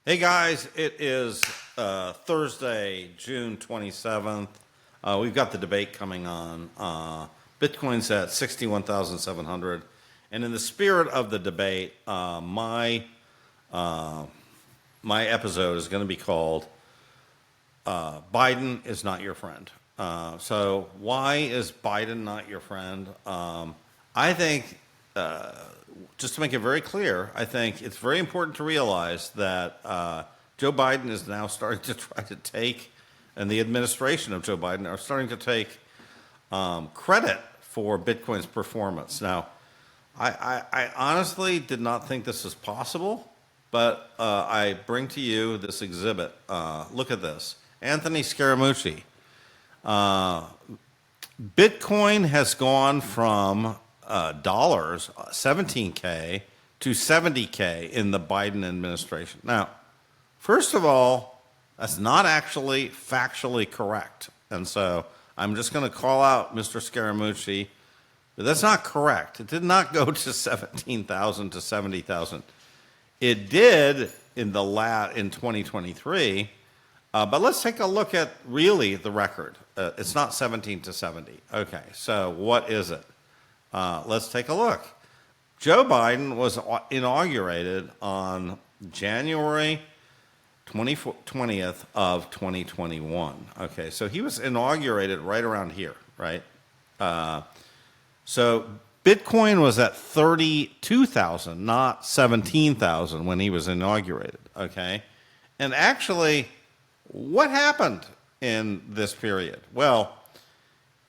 Hey guys, it is Thursday, June 27th. We've got the debate coming on. Bitcoin's at 61,700. And in the spirit of the debate, my episode is going to be called Biden is Not Your Friend. So why is Biden not your friend? I think just to make it very clear, I think it's very important to realize that Joe Biden is now starting to try to take, and the administration of Joe Biden are starting to take credit for Bitcoin's performance. Now, I honestly did not think this was possible, but I bring to you this exhibit. Look at this. Anthony Scaramucci. Bitcoin has gone from dollars, 17K, to 70K in the Biden administration. Now, first of all, that's not actually factually correct. And so I'm just going to call out Mr. Scaramucci. But that's not correct. It did not go to 17,000 to 70,000. It did in 2023. But let's take a look at really the record. It's not 17 to 70. Okay, so what is it? Let's take a look. Joe Biden was inaugurated on January 20th of 2021. Okay, so he was inaugurated right around here, right? So Bitcoin was at 32,000, not 17,000 when he was inaugurated, okay? And actually, what happened in this period? Well,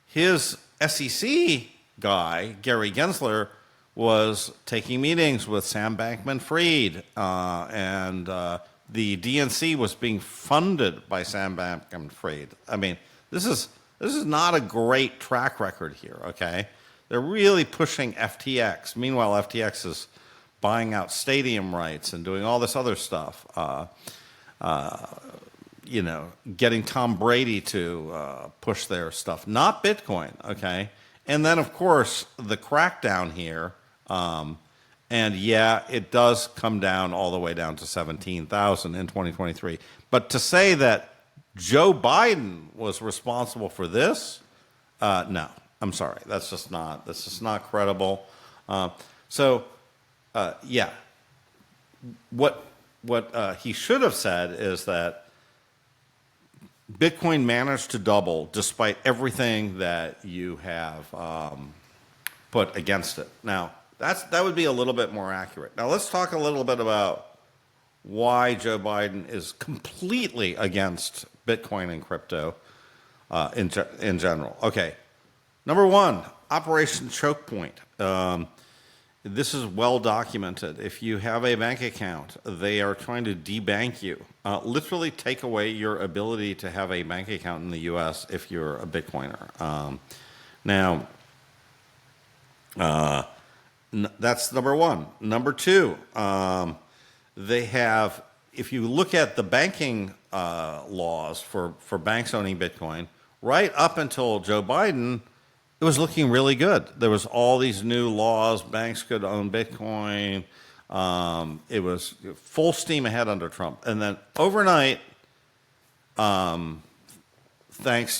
his SEC guy, Gary Gensler, was taking meetings with Sam Bankman-Fried, and the DNC was being funded by Sam Bankman-Fried. I mean, this is not a great track record here, okay? They're really pushing FTX. Meanwhile, FTX is buying out stadium rights and doing all this other stuff. Getting Tom Brady to push their stuff, not Bitcoin, okay? And then, of course, the crackdown here, and yeah, it does come down all the way down to 17,000 in 2023. But to say that Joe Biden was responsible for this, no, I'm sorry, that's just not credible. Yeah, what he should have said is that Bitcoin managed to double despite everything that you have put against it. Now, that would be a little bit more accurate. Now, let's talk a little bit about why Joe Biden is completely against Bitcoin and crypto in general. Okay, number one, Operation Chokepoint. This is well documented. If you have a bank account, they are trying to debank you, literally take away your ability to have a bank account in the U.S. if you're a Bitcoiner. That's number one. Number two, they have, if you look at the banking laws for banks owning Bitcoin, right up until Joe Biden, it was looking really good. There was all these new laws. Banks could own Bitcoin. It was full steam ahead under Trump. And then overnight, thanks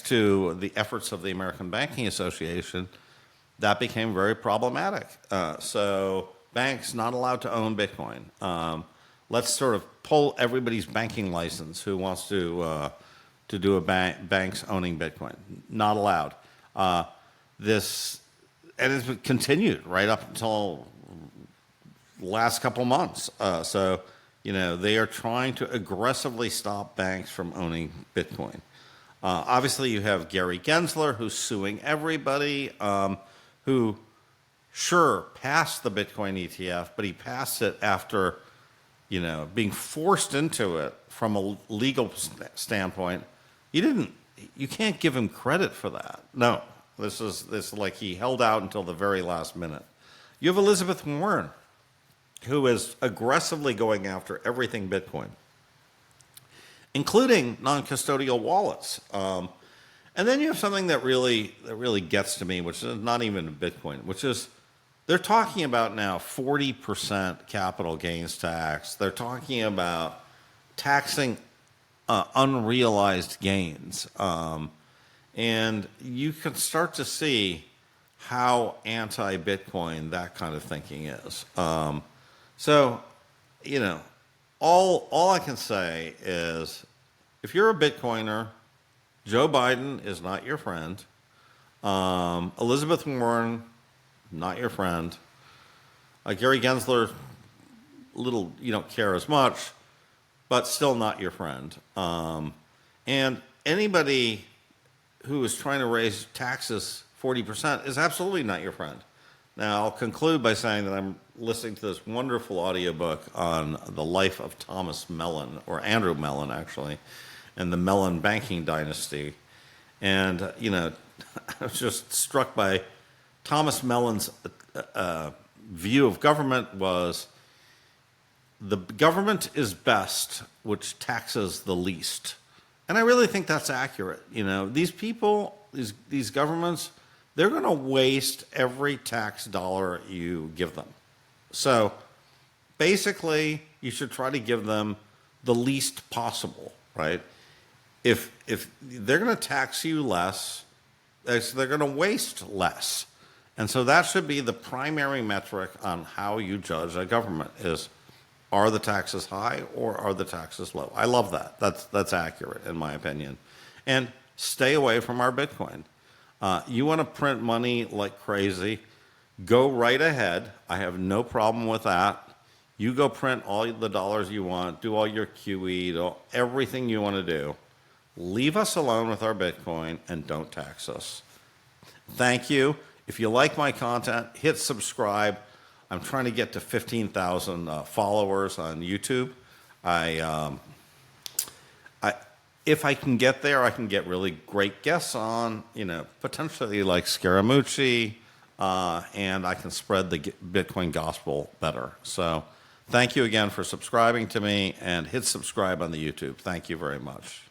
to the efforts of the American Banking Association, that became very problematic. So banks not allowed to own Bitcoin. Let's sort of pull everybody's banking license who wants to do a banks owning Bitcoin. Not allowed. This, and it's continued right up until last couple months. They are trying to aggressively stop banks from owning Bitcoin. Obviously, you have Gary Gensler, who's suing everybody, who sure passed the Bitcoin ETF, but he passed it after, being forced into it from a legal standpoint. You can't give him credit for that. No. This is like he held out until the very last minute. You have Elizabeth Warren, who is aggressively going after everything Bitcoin, including non-custodial wallets. And then you have something that really gets to me, which is not even Bitcoin, which is they're talking about now 40% capital gains tax. They're talking about taxing unrealized gains. And you can start to see how anti-Bitcoin that kind of thinking is. So, you know, all I can say is if you're a Bitcoiner, Joe Biden is not your friend. Elizabeth Warren, not your friend. Gary Gensler, little you don't care as much, but still not your friend. And anybody who is trying to raise taxes 40% is absolutely not your friend. Now, I'll conclude by saying that I'm listening to this wonderful audiobook on the life of Thomas Mellon, or Andrew Mellon, actually, and the Mellon banking dynasty. And, you know, I was just struck by Thomas Mellon's view of government was the government is best, which taxes the least. And I really think that's accurate. You know, these people, these governments, they're going to waste every tax dollar you give them. So basically, you should try to give them the least possible, right? If they're going to tax you less, they're going to waste less. And so that should be the primary metric on how you judge a government is, are the taxes high or are the taxes low? I love that. That's accurate in my opinion. And stay away from our Bitcoin. You want to print money like crazy, go right ahead. I have no problem with that. You go print all the dollars you want, do all your QE, do everything you want to do. Leave us alone with our Bitcoin and don't tax us. Thank you. If you like my content, hit subscribe. I'm trying to get to 15,000 followers on YouTube. If I can get there, I can get really great guests on, you know, potentially like Scaramucci, and I can spread the Bitcoin gospel better. So thank you again for subscribing to me, and hit subscribe on the YouTube. Thank you very much.